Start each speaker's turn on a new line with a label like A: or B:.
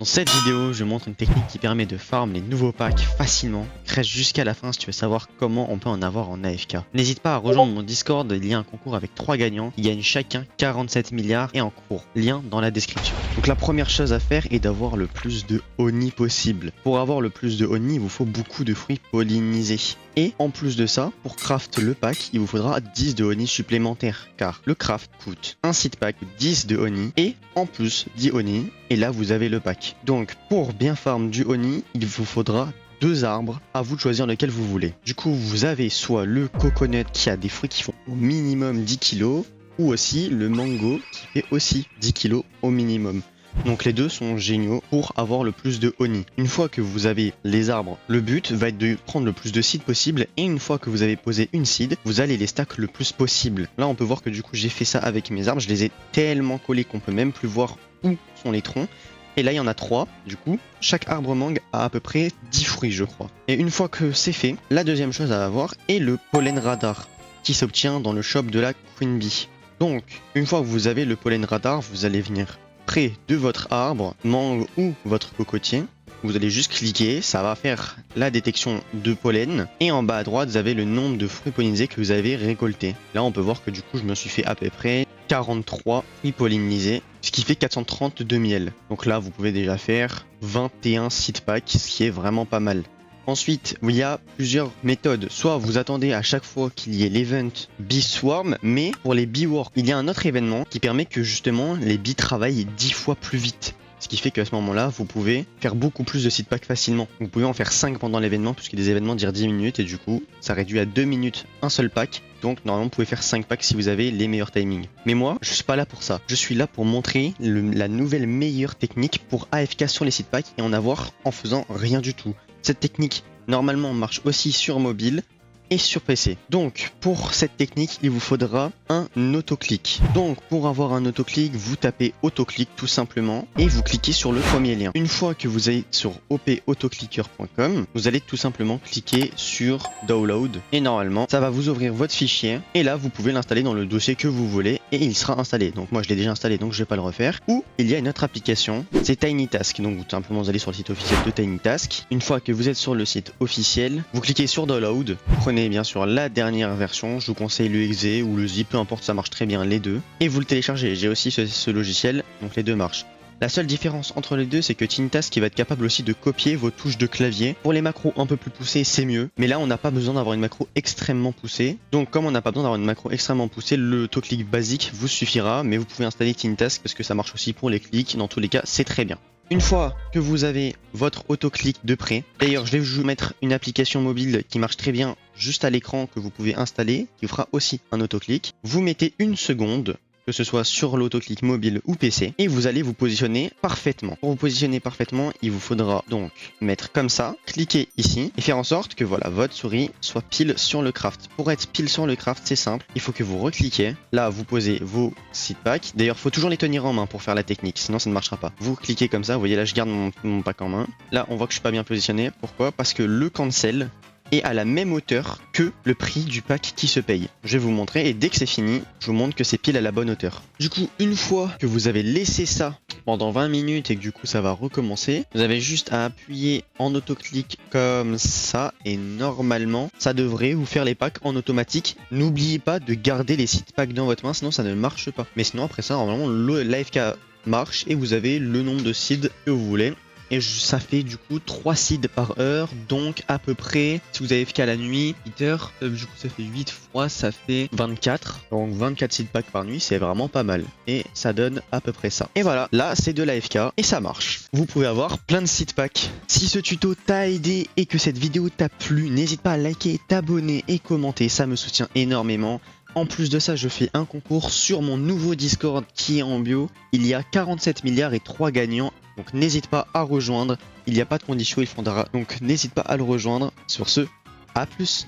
A: Dans cette vidéo, je montre une technique qui permet de farm les nouveaux packs facilement. Reste jusqu'à la fin si tu veux savoir comment on peut en avoir en AFK. N'hésite pas à rejoindre mon Discord, il y a un concours avec 3 gagnants qui gagnent chacun 47 milliards et en cours. Lien dans la description. Donc la première chose à faire est d'avoir le plus de Oni possible. Pour avoir le plus de Oni, il vous faut beaucoup de fruits pollinisés. Et en plus de ça, pour craft le pack, il vous faudra 10 de Oni supplémentaires. Car le craft coûte un seed pack 10 de Oni et en plus 10 Oni. Et là vous avez le pack. Donc pour bien farm du Oni, il vous faudra 2 arbres, à vous de choisir lequel vous voulez. Du coup vous avez soit le coconut qui a des fruits qui font au minimum 10 kg, ou aussi le mango qui fait aussi 10 kg au minimum. Donc les deux sont géniaux pour avoir le plus de Oni. Une fois que vous avez les arbres, le but va être de prendre le plus de seeds possible, et une fois que vous avez posé une seed, vous allez les stack le plus possible. Là on peut voir que du coup j'ai fait ça avec mes arbres, je les ai tellement collés qu'on peut même plus voir où sont les troncs. Et là il y en a 3, du coup chaque arbre mangue a à peu près 10 fruits je crois. Et une fois que c'est fait, la deuxième chose à avoir est le pollen radar qui s'obtient dans le shop de la Queen Bee. Donc une fois que vous avez le pollen radar, vous allez venir près de votre arbre, mangue ou votre cocotier. Vous allez juste cliquer, ça va faire la détection de pollen. Et en bas à droite, vous avez le nombre de fruits pollinisés que vous avez récoltés. Là, on peut voir que du coup, je me suis fait à peu près 43 fruits pollinisés, ce qui fait 430 de miel. Donc là, vous pouvez déjà faire 21 seed packs, ce qui est vraiment pas mal. Ensuite, il y a plusieurs méthodes. Soit vous attendez à chaque fois qu'il y ait l'event Bee Swarm, mais pour les Bee Work, il y a un autre événement qui permet que justement les bees travaillent 10 fois plus vite. Ce qui fait qu'à ce moment-là, vous pouvez faire beaucoup plus de seed packs facilement. Vous pouvez en faire 5 pendant l'événement, puisque des événements durent 10 minutes, et du coup, ça réduit à 2 minutes un seul pack. Donc normalement, vous pouvez faire 5 packs si vous avez les meilleurs timings. Mais moi, je suis pas là pour ça. Je suis là pour montrer la nouvelle meilleure technique pour AFK sur les seed packs et en avoir en faisant rien du tout. Cette technique, normalement, marche aussi sur mobile et sur PC. Donc, pour cette technique, il vous faudra un autoclick. Donc, pour avoir un autoclick, vous tapez autoclick tout simplement et vous cliquez sur le premier lien. Une fois que vous êtes sur opautoclicker.com, vous allez tout simplement cliquer sur Download et normalement, ça va vous ouvrir votre fichier et là, vous pouvez l'installer dans le dossier que vous voulez et il sera installé. Donc, moi, je l'ai déjà installé, donc je vais pas le refaire. Ou il y a une autre application, c'est TinyTask. Donc, tout simplement, vous allez sur le site officiel de TinyTask. Une fois que vous êtes sur le site officiel, vous cliquez sur Download, prenez bien sûr la dernière version, je vous conseille le exe ou le zip, peu importe, ça marche très bien les deux, et vous le téléchargez. J'ai aussi ce logiciel, donc les deux marchent. La seule différence entre les deux, c'est que TinyTask va être capable aussi de copier vos touches de clavier. Pour les macros un peu plus poussées, c'est mieux, mais là on n'a pas besoin d'avoir une macro extrêmement poussée. Donc comme on n'a pas besoin d'avoir une macro extrêmement poussée, le autoclick basique vous suffira, mais vous pouvez installer TinyTask parce que ça marche aussi pour les clics. Dans tous les cas, c'est très bien. Une fois que vous avez votre autoclick de près, d'ailleurs je vais vous mettre une application mobile qui marche très bien juste à l'écran que vous pouvez installer, qui fera aussi un autoclick. Vous mettez une seconde, que ce soit sur l'autoclick mobile ou PC, et vous allez vous positionner parfaitement. Pour vous positionner parfaitement, il vous faudra donc mettre comme ça, cliquer ici, et faire en sorte que voilà, votre souris soit pile sur le craft. Pour être pile sur le craft, c'est simple, il faut que vous recliquez, là vous posez vos seed packs, d'ailleurs il faut toujours les tenir en main pour faire la technique, sinon ça ne marchera pas. Vous cliquez comme ça, vous voyez là je garde mon pack en main, là on voit que je suis pas bien positionné, pourquoi? Parce que le cancel est à la même hauteur que le prix du pack qui se paye. Je vais vous montrer et dès que c'est fini, je vous montre que c'est pile à la bonne hauteur. Du coup, une fois que vous avez laissé ça pendant 20 minutes et que du coup ça va recommencer, vous avez juste à appuyer en autoclick comme ça et normalement ça devrait vous faire les packs en automatique. N'oubliez pas de garder les seed packs dans votre main, sinon ça ne marche pas. Mais sinon après ça, normalement l'AFK marche et vous avez le nombre de seeds que vous voulez. Et ça fait du coup 3 seeds par heure, donc à peu près, si vous avez fait qu'à la nuit, 8 heures, du coup ça fait 8 fois, ça fait 24. Donc 24 seed packs par nuit, c'est vraiment pas mal. Et ça donne à peu près ça. Et voilà, là c'est de l'AFK et ça marche. Vous pouvez avoir plein de seed packs. Si ce tuto t'a aidé et que cette vidéo t'a plu, n'hésite pas à liker, t'abonner et commenter, ça me soutient énormément. En plus de ça, je fais un concours sur mon nouveau Discord qui est en bio. Il y a 47 milliards et 3 gagnants. Donc n'hésite pas à rejoindre. Il n'y a pas de conditions, il faudra. Donc n'hésite pas à le rejoindre. Sur ce, à plus.